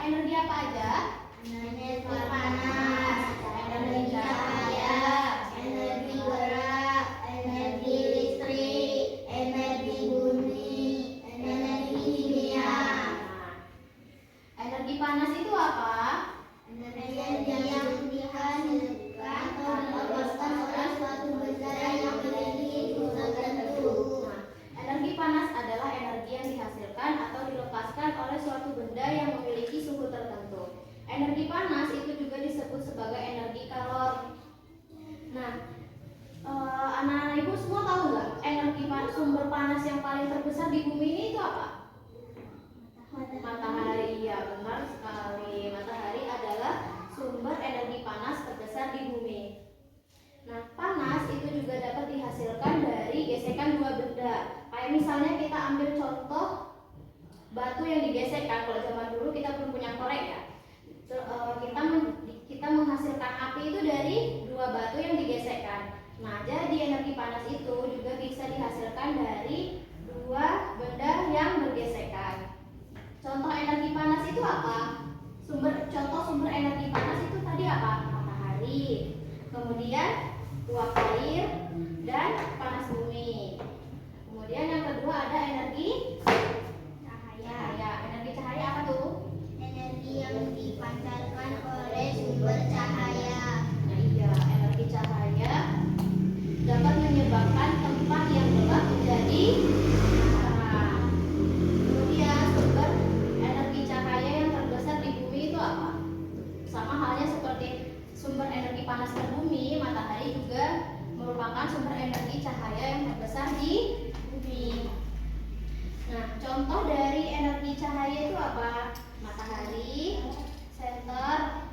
energi apa aja? Energi panas, energi cahaya, energi gerak, energi listrik, energi bunyi, energi kimia. Energi panas itu apa? Energi yang dihasilkan atau dilepaskan oleh suatu benda yang memiliki suhu tertentu. Energi panas adalah energi yang dihasilkan atau dilepaskan oleh suatu benda yang memiliki suhu tertentu. Energi panas itu juga disebut sebagai energi kalor. Nah, anak-anak ibu semua tahu nggak energi sumber panas yang paling terbesar di bumi ini itu apa? Matahari. Ya, benar sekali. Matahari adalah sumber energi panas terbesar di bumi. Nah, panas itu juga dapat dihasilkan dari gesekan dua benda. Kayak misalnya kita ambil contoh batu yang digesekkan. Kalau zaman dulu kita belum punya korek ya. Kita menghasilkan api itu dari dua batu yang digesekkan. Nah, jadi energi panas itu juga bisa dihasilkan dari dua benda yang bergesekan. Contoh energi panas itu apa? Contoh sumber energi panas itu tadi apa? Matahari. Kemudian uap air dan panas bumi. Kemudian yang kedua ada energi cahaya. Energi cahaya apa tuh? Energi yang dipancarkan oleh sumber cahaya. Nah, iya, energi cahaya dapat menyebabkan tempat yang gelap menjadi terang. Kemudian sumber energi cahaya yang terbesar di bumi itu apa? Sama halnya seperti sumber energi panas di bumi, matahari juga merupakan sumber energi cahaya yang terbesar di bumi. Nah, contoh dari energi cahaya itu apa? Matahari, senter,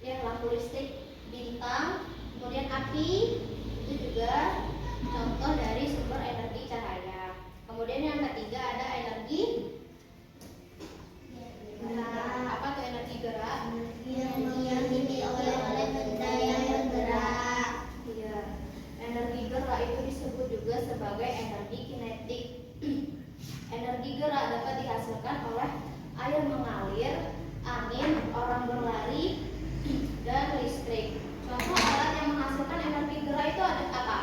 ya, lampu listrik, bintang, kemudian api, itu juga contoh dari sumber energi cahaya. Kemudian yang ketiga ada energi gerak. Apa tuh energi gerak? Energi yang dimiliki oleh benda yang bergerak. Iya. Energi gerak itu disebut juga sebagai energi kinetik. Energi gerak dapat dihasilkan oleh air mengalir, angin, orang berlari, dan listrik. Contoh alat yang menghasilkan energi gerak itu ada apa?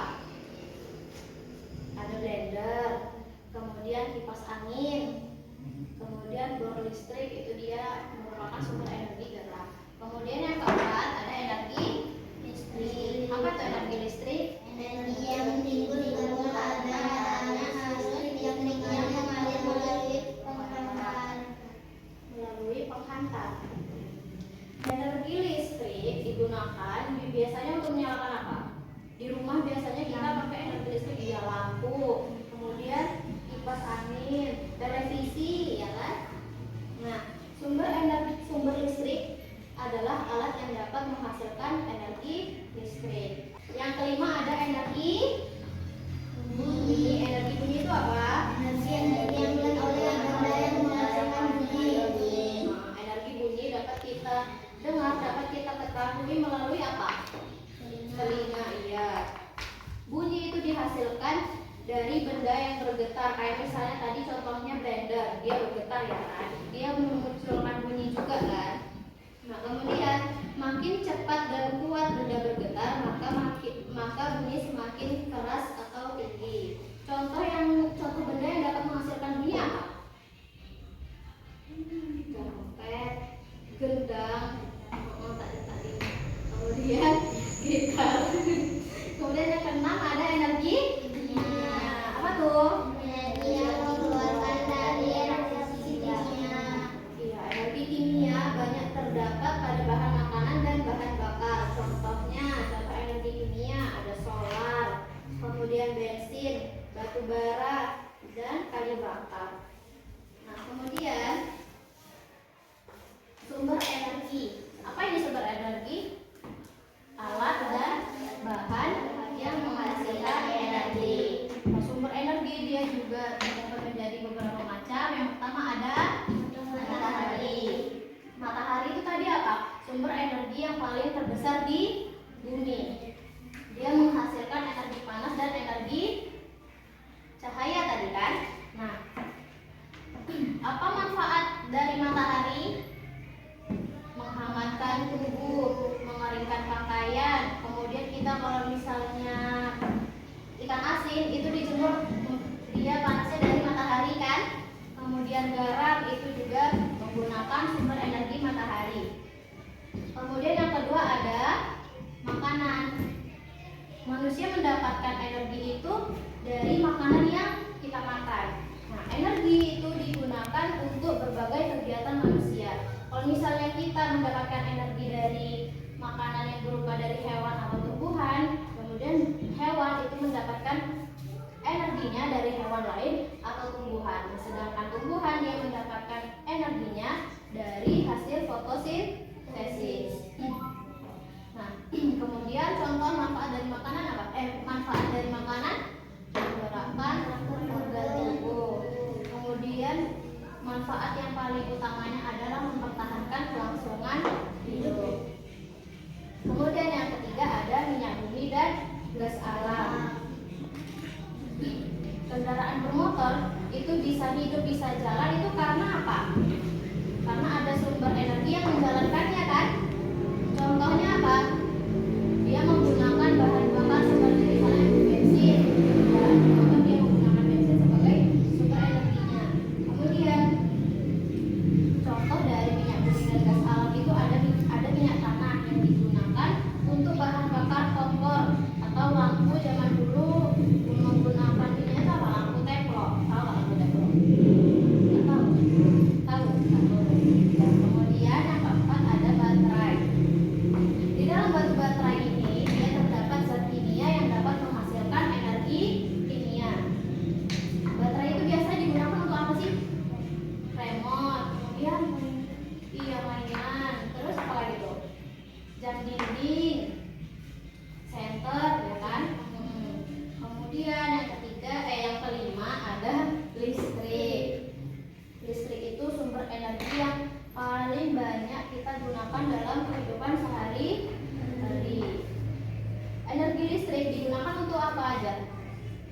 Ada blender, kemudian kipas angin, kemudian bor listrik, itu dia merupakan sumber energi gerak. Kemudian yang keempat ada energi listrik. Apa itu energi listrik? Energi yang timbul karena adanya arus yang mengalir melalui penghantar. Energi listrik digunakan biasanya untuk menyalakan apa? Di rumah biasanya kita pakai energi listrik, ya, lampu, kemudian kipas angin, televisi, ya kan? Nah, sumber listrik adalah alat yang dapat menghasilkan energi listrik. Yang kelima ada energi bunyi. Energi bunyi itu apa? energi yang dimiliki oleh benda yang menghasilkan bunyi. Nah, energi bunyi dapat kita dengar, dapat kita ketahui melalui apa? Telinga, iya. Bunyi itu dihasilkan dari benda yang bergetar. Kayak misalnya tadi contohnya blender, dia bergetar, ya kan? Dia memunculkan bunyi juga kan? Nah, kemudian makin cepat dan kuat benda bergetar, maka bunyi semakin keras atau tinggi. Contoh benda yang dapat menghasilkan bunyi apa? Trompet, gendang, tadi. Kemudian gitar. Kemudian yang keenam ada energi kimia. Apa tuh? Energi yang dikeluarkan dari reaksi kimia. Iya, energi kimia banyak terdapat pada bahan makanan dan bahan bakar. Contoh energi kimia ada solar, kemudian bensin, batu bara, dan kayu bakar. Nah, kemudian sumber energi. Apa ini sumber energi? Alat dan bahan yang menghasilkan energi. Nah, sumber energi dia juga dapat menjadi beberapa macam. Yang pertama ada matahari. Matahari itu tadi apa? Sumber energi yang paling terbesar di bumi. Dia menghasilkan energi panas dan energi cahaya tadi kan. Nah, apa manfaat dari matahari? Kemudian yang kedua ada makanan. Manusia mendapatkan energi itu dari makanan yang kita makan. Nah, energi itu digunakan untuk berbagai kegiatan manusia. Kalau misalnya kita mendapatkan energi dari makanan yang berupa dari hewan atau tumbuhan, kemudian hewan itu mendapatkan energinya dari hewan lain atau tumbuhan. Sedangkan tumbuhan yang mendapatkan energinya dari hasil fotosintesis. Nah, kemudian contoh manfaat dari makanan apa? Manfaat dari makanan menggerakkan organ tubuh. Kemudian manfaat yang paling utamanya adalah mempertahankan kelangsungan hidup. Kemudian yang ketiga ada minyak bumi dan gas alam. Kendaraan bermotor itu bisa hidup, bisa jalan itu karena apa? Karena ada sumber energi yang menjalankannya kan? Contohnya apa? Dia menggunakan bahan bakar seperti misalnya bensin. Kendaraan bermotor dia menggunakan bensin sebagai sumber energinya. Kemudian contoh dari minyak bumi dan gas alam itu ada minyak tanah yang digunakan untuk bahan bakar kompor atau lampu zaman dulu menggunakan minyak apa? Lampu teplok. Tahu nggak lampu teplok? Nggak tahu. Tahu. Ya, kemudian yang keempat ada baterai. Di dalam batu baterai ini dia terdapat zat kimia yang dapat menghasilkan energi kimia. Baterai itu biasanya digunakan untuk apa sih? Remote, kemudian mainan, terus apa lagi tuh? Jam dinding, senter, ya kan? Kemudian yang kelima ada listrik. Listrik itu sumber energi yang paling banyak kita gunakan dalam kehidupan sehari-hari. Energi listrik digunakan untuk apa aja?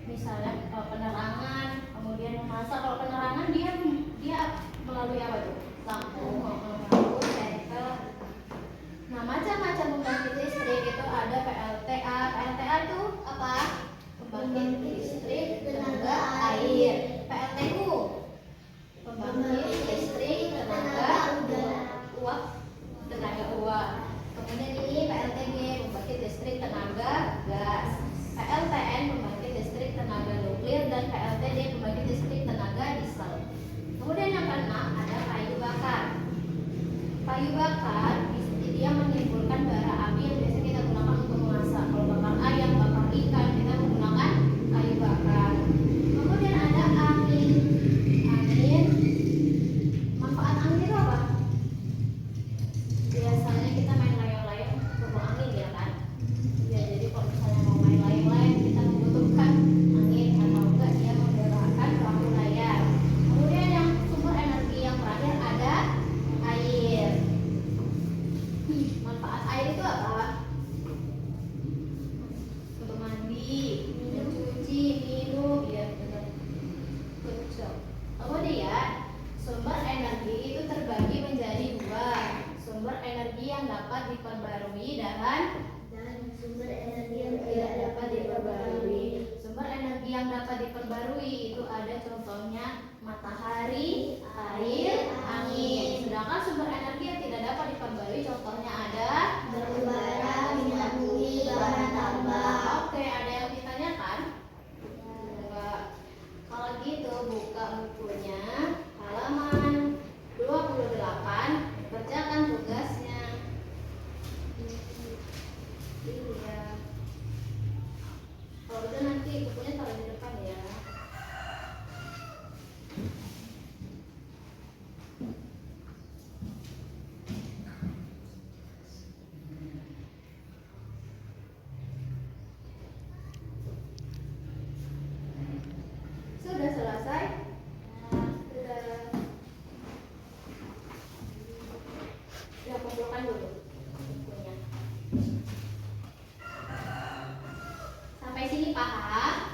Misalnya penerangan, kemudian memasak. Kalau penerangan dia melalui apa tuh? Lampu, senter. Nah, macam-macam pembangkit listrik itu ada PLTA. PLTA itu apa? Pembangkit listrik tenaga air. PLTU pembangkit listrik tenaga uap. Kemudian ini PLTG pembangkit listrik tenaga gas. PLTN pembangkit listrik tenaga nuklir dan PLTD pembangkit listrik tenaga diesel. Kemudian yang keenam ada kayu bakar. Kayu bakar dia menimbulkan bara api yang biasa kita gunakan untuk memasak. Kalau bakar ayam, bakar ikan, kita menggunakan kayu bakar. Kemudian ada angin. Angin, manfaat angin itu apa? Biasanya kita main layang-layang bawa angin, ya kan? Ya, jadi kalau misalnya mau main layang-layang kita membutuhkan angin, atau enggak dia menggerakkan perahu layar. Kemudian yang sumber energi yang terakhir ada air. Manfaat air itu apa? Untuk mandi, mencuci, minum, ya benar. Kemudian sumber energi itu terbagi menjadi dua. Sumber energi yang dapat diperbarui dan sumber energi yang tidak dapat diperbarui. Sumber energi yang dapat diperbarui itu ada contohnya matahari, air, angin. Sedangkan sumber energi yang tidak dapat diperbarui contohnya ada batu bara, minyak bumi, bahan tambang. Oke, ada yang ditanyakan? Enggak. Kalau gitu buka bukunya halaman 28, kerjakan tugasnya. Iya. Kalau udah nanti bukunya taruh di depan ya. Sudah selesai? Sudah. Ya, kumpulkan dulu bukunya. Sampai sini paham?